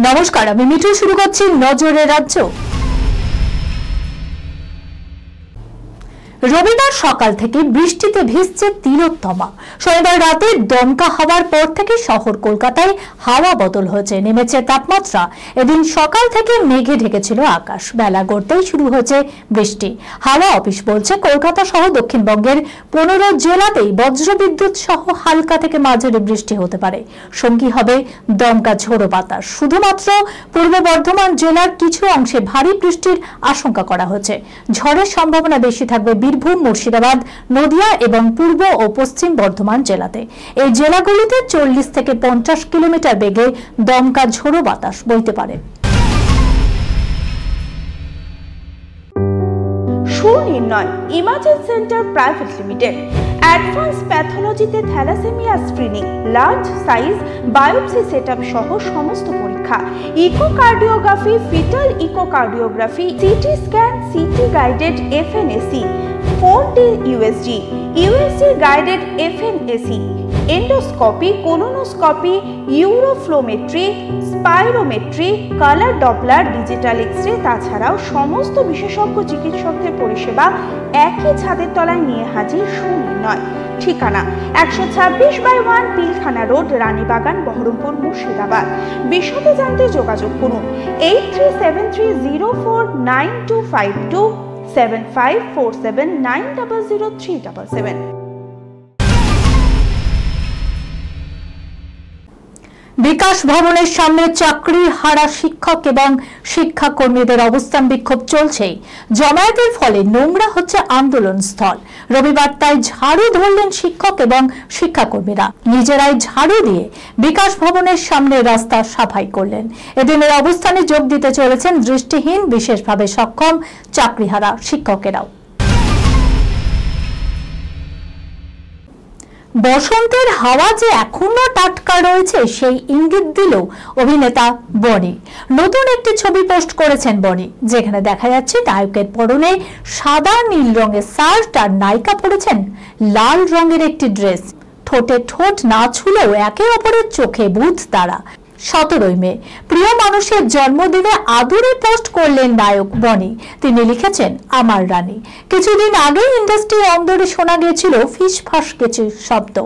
নমস্কার, আমি মিঠু। শুরু করছি নজরে রাজ্য। রবিবার সকাল থেকে বৃষ্টিতে ভিজছে তিলোত্তমা। শনিবার রাতে দমকা হওয়ার পর থেকে শহর কলকাতায় হাওয়া বদল হয়েছে, নেমেছে তাপমাত্রা। এদিন সকাল থেকে মেঘে ঢেকেছিল আকাশ, বেলা গড়তেই শুরু হয়েছে বৃষ্টি। হাওয়া অফিস বলছে কলকাতা সহ দক্ষিণবঙ্গের 15 জেলাতেই বজ্রবিদ্যুৎ সহ হালকা থেকে মাঝারি বৃষ্টি হতে পারে, সঙ্গী হবে দমকা ঝোড়ো বাতাস। শুধুমাত্র পূর্ব বর্ধমান জেলার কিছু অংশে ভারী বৃষ্টির আশঙ্কা করা হয়েছে। ঝড়ের সম্ভাবনা বেশি থাকবে বীরভূম, মুর্শিদাবাদ, নদিয়া এবং পূর্ব ও পশ্চিম বর্ধমান জেলাতে। এই জেলাগুলিতে 40 থেকে 50 কিলোমিটার বেগে দমকা ঝোড়ো বাতাস বইতে পারে। Sunirnoy imaging centre private limited advance প্যাথোলজিতে thalassaemia screening, large size biopsy setup সহ সমস্ত পরীক্ষা, echocardiography, foetal echocardiography, CT scan, CT guided FNAC, 4D USG guided FNAC, endoscopy, colonoscopy, uroflowmetry, spirometry, colour Doppler, digital x-ray, তাছাড়াও সমস্ত বিশেষজ্ঞ চিকিৎসকদের পরিষেবা একই ছাদের তলায় নিয়ে হাজির সুনির্ণয়। ঠিকানা 126/1 পিলখানা রোড, রানীবাগান, বহরমপুর, মুর্শিদাবাদ। বিশদে জানতে যোগাযোগ করুন 8373049252 7547900377। বিকাশ ভবনের সামনে চাকরি হারা শিক্ষক এবং শিক্ষাকর্মীদের অবস্থান বিক্ষোভ চলছেই। জমায়েতের ফলে নোংরা হচ্ছে আন্দোলন স্থল। রবিবার তাই ঝাড়ু ধরলেন শিক্ষক এবং শিক্ষাকর্মীরা। নিজেরাই ঝাড়ু দিয়ে বিকাশ ভবনের সামনে রাস্তা সাফাই করলেন। এদিনের অবস্থানে যোগ দিতে চলেছেন দৃষ্টিহীন, বিশেষভাবে সক্ষম চাকরিহারা শিক্ষকেরাও। বসন্তের হাওয়া যে এখনো টাটকা রয়েছে সেই ইঙ্গিত দিল অভিনেতা বনি। নতুন একটি ছবি পোস্ট করেছেন বনি, যেখানে দেখা যাচ্ছে নায়কের পরনে সাদা নীল রঙের শার্ট আর নায়িকা পরেছেন লাল রঙের একটি ড্রেস। ঠোঁটে ঠোঁট না ছুলেও একে অপরের চোখে বুঝ তারা। 17 মে প্রিয় মানুষের জন্মদিনে আদরে পোস্ট করলেন নায়ক বনি। তিনি লিখেছেন, আমার রানী। কিছুদিন আগে ইন্ডাস্ট্রির অন্দরে শোনা গিয়েছিল ফিসফাস কিছু শব্দ।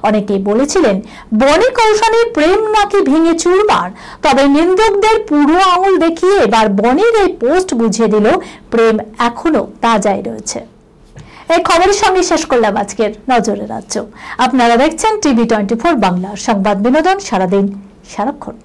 অনেকেই বলেছিলেন বনি কৌশানীর প্রেম নাকি ভেঙে চুরমার। তবে নিন্দকদের পুরো আঙুল দেখিয়ে এবার বনির এই পোস্ট বুঝিয়ে দিল প্রেম এখনো তাজাই রয়েছে। এই খবরের সঙ্গে শেষ করলাম আজকের নজরে রাজ্য। আপনারা দেখছেন টিভি 24 বাংলা, সংবাদ বিনোদন সারাদিন সারাক্ষণ।